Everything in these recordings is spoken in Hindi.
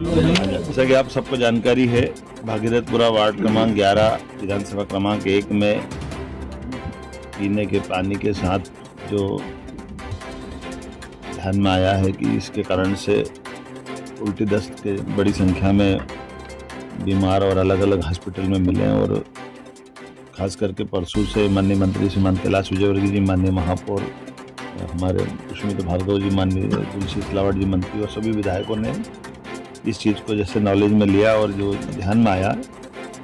जैसा कि आप सबको जानकारी है, भागीरथपुरा वार्ड क्रमांक 11 विधानसभा क्रमांक 1 में पीने के पानी के साथ जो ध्यान में आया है कि इसके कारण से उल्टी दस्त के बड़ी संख्या में बीमार और अलग अलग हॉस्पिटल में मिले और खास करके परसों से माननीय मंत्री श्रीमान कैलाश विजयवर्गीय जी, माननीय महापौर हमारे पुष्पमित्र भार्गव जी, माननीय तुलसी सिलावट जी मंत्री और सभी विधायकों ने इस चीज़ को जैसे नॉलेज में लिया और जो ध्यान में आया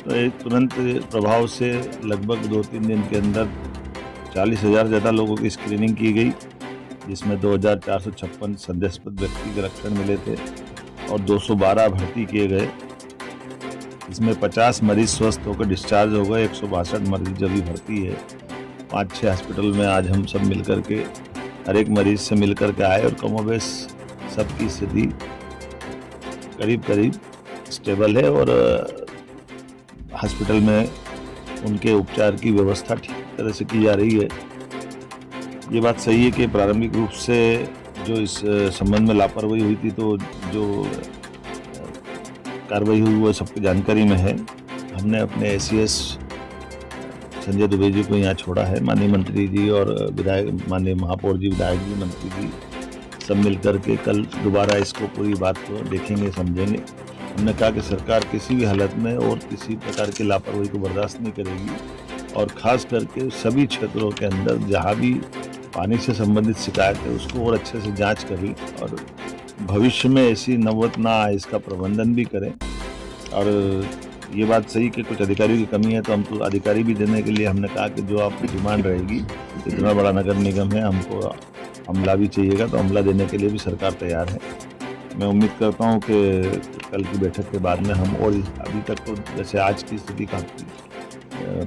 तो एक तुरंत प्रभाव से लगभग 2-3 दिन के अंदर 40,000 ज़्यादा लोगों की स्क्रीनिंग की गई, जिसमें 2,456 संदेहास्पद व्यक्ति के लक्षण मिले थे और 212 भर्ती किए गए। इसमें 50 मरीज स्वस्थ होकर डिस्चार्ज हो गए, 162 मरीज अभी भर्ती है। 5-6 हॉस्पिटल में आज हम सब मिलकर के हर एक मरीज से मिलकर के आए और कमोबेश सबकी स्थिति करीब स्टेबल है और हॉस्पिटल में उनके उपचार की व्यवस्था ठीक तरह से की जा रही है। ये बात सही है कि प्रारंभिक रूप से जो इस संबंध में लापरवाही हुई थी तो जो कार्रवाई हुई वो सबकी जानकारी में है। हमने अपने एसीएस संजय दुबे जी को यहाँ छोड़ा है। माननीय मंत्री जी और विधायक, माननीय महापौर जी, विधायक जी, मंत्री जी सब मिलकर के कल दोबारा इसको पूरी बात को देखेंगे, समझेंगे। हमने कहा कि सरकार किसी भी हालत में और किसी प्रकार की लापरवाही को बर्दाश्त नहीं करेगी और ख़ास करके सभी क्षेत्रों के अंदर जहाँ भी पानी से संबंधित शिकायत है उसको और अच्छे से जांच करें और भविष्य में ऐसी नौबत ना आए इसका प्रबंधन भी करें। और ये बात सही कि कुछ अधिकारियों की कमी है तो हम तो अधिकारी भी देने के लिए हमने कहा कि जो आपकी डिमांड रहेगी, इतना बड़ा नगर निगम है, हमको अमला भी चाहिएगा तो अमला देने के लिए भी सरकार तैयार है। मैं उम्मीद करता हूँ कि कल की बैठक के बाद में हम और अभी तक तो जैसे आज की स्थिति काफ़ी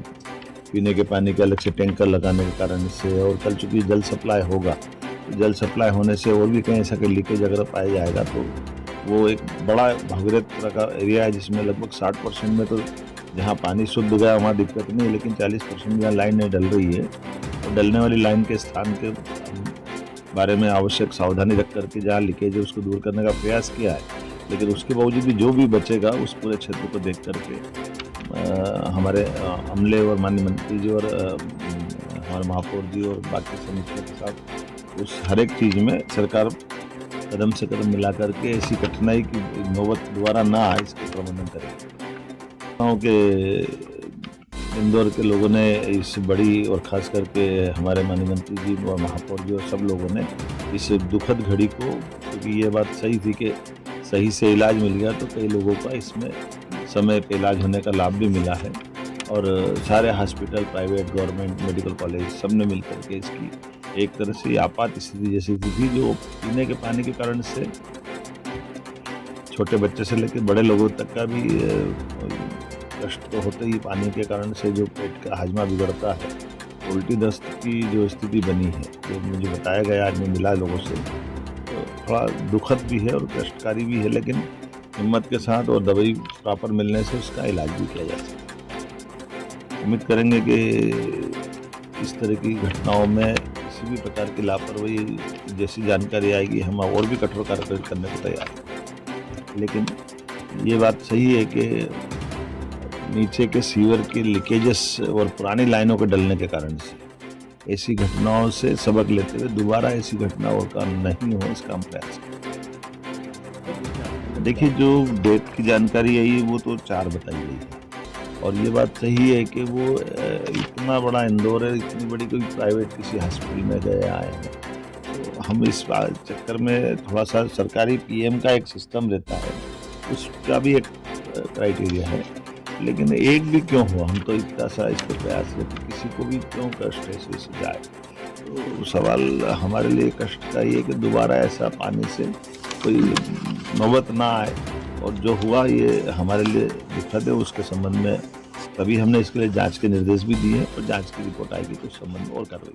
पीने के पानी के अलग से टैंकर लगाने के कारण से और कल चूँकि जल सप्लाई होगा, जल सप्लाई होने से और भी कहीं ऐसा कोई लीकेज अगर पाया जाएगा तो वो एक बड़ा भागीरथपुरा का एरिया है जिसमें लगभग 60% में तो जहाँ पानी शुद्ध गया वहाँ दिक्कत नहीं है, लेकिन 40% जहाँ लाइन नहीं डल रही है तो डलने वाली लाइन के स्थान के बारे में आवश्यक सावधानी रख करके जहाँ लीकेज है उसको दूर करने का प्रयास किया है। लेकिन उसके बावजूद भी जो भी बचेगा उस पूरे क्षेत्र को देख करके हमारे अमले और माननीय मंत्री जी और हमारे महापौर जी और बाकी समितियों के साथ उस हर एक चीज़ में सरकार कदम से कदम मिला करके ऐसी कठिनाई की नौबत दोबारा ना आए इसके प्रबंधन करें। कि इंदौर के लोगों ने इस बड़ी और ख़ास करके हमारे माननीय मंत्री जी और महापौर जी और सब लोगों ने इस दुखद घड़ी को, क्योंकि ये बात सही थी कि सही से इलाज मिल गया तो कई लोगों का इसमें समय पे इलाज होने का लाभ भी मिला है और सारे hospital, private, government, medical college सब ने मिल करके इसकी एक तरह से आपात स्थिति जैसी थी जो पीने के पानी के कारण से छोटे बच्चे से लेकर बड़े लोगों तक का भी कष्ट तो होते ही पानी के कारण से जो पेट का हाजमा बिगड़ता है, उल्टी दस्त की जो स्थिति बनी है, जो मुझे बताया गया आज मैं मिला लोगों से, तो थोड़ा दुखद भी है और कष्टकारी भी है, लेकिन हिम्मत के साथ और दवाई प्रॉपर मिलने से उसका इलाज भी किया जा सकता है। उम्मीद करेंगे कि इस तरह की घटनाओं में किसी भी प्रकार की लापरवाही जैसी जानकारी आएगी हम और भी कठोर कार्रवाई करने को तैयार हैं। लेकिन ये बात सही है कि नीचे के सीवर के लीकेजेस और पुरानी लाइनों के डलने के कारण से ऐसी घटनाओं से सबक लेते हुए दोबारा ऐसी घटना और का नहीं हो इसका हम प्रयास करें। देखिए, जो डेथ की जानकारी आई वो तो 4 बताई गई है और ये बात सही है कि वो इतना बड़ा इंदौर है, इतनी बड़ी कोई प्राइवेट किसी हॉस्पिटल में गए आए हैं तो हम इस चक्कर में थोड़ा सा सरकारी पीएम का एक सिस्टम रहता है, उसका भी एक क्राइटेरिया है। लेकिन एक भी क्यों हो, हम तो इतना सा इस पर प्रयास करते किसी को भी क्यों कष्ट ऐसे से जाए। तो सवाल हमारे लिए कष्ट का ये कि दोबारा ऐसा पानी से कोई नौबत ना आए और जो हुआ ये हमारे लिए दुखद है। उसके संबंध में तभी हमने इसके लिए जांच के निर्देश भी दिए और जांच की रिपोर्ट आएगी तो उस संबंध में और कार्रवाई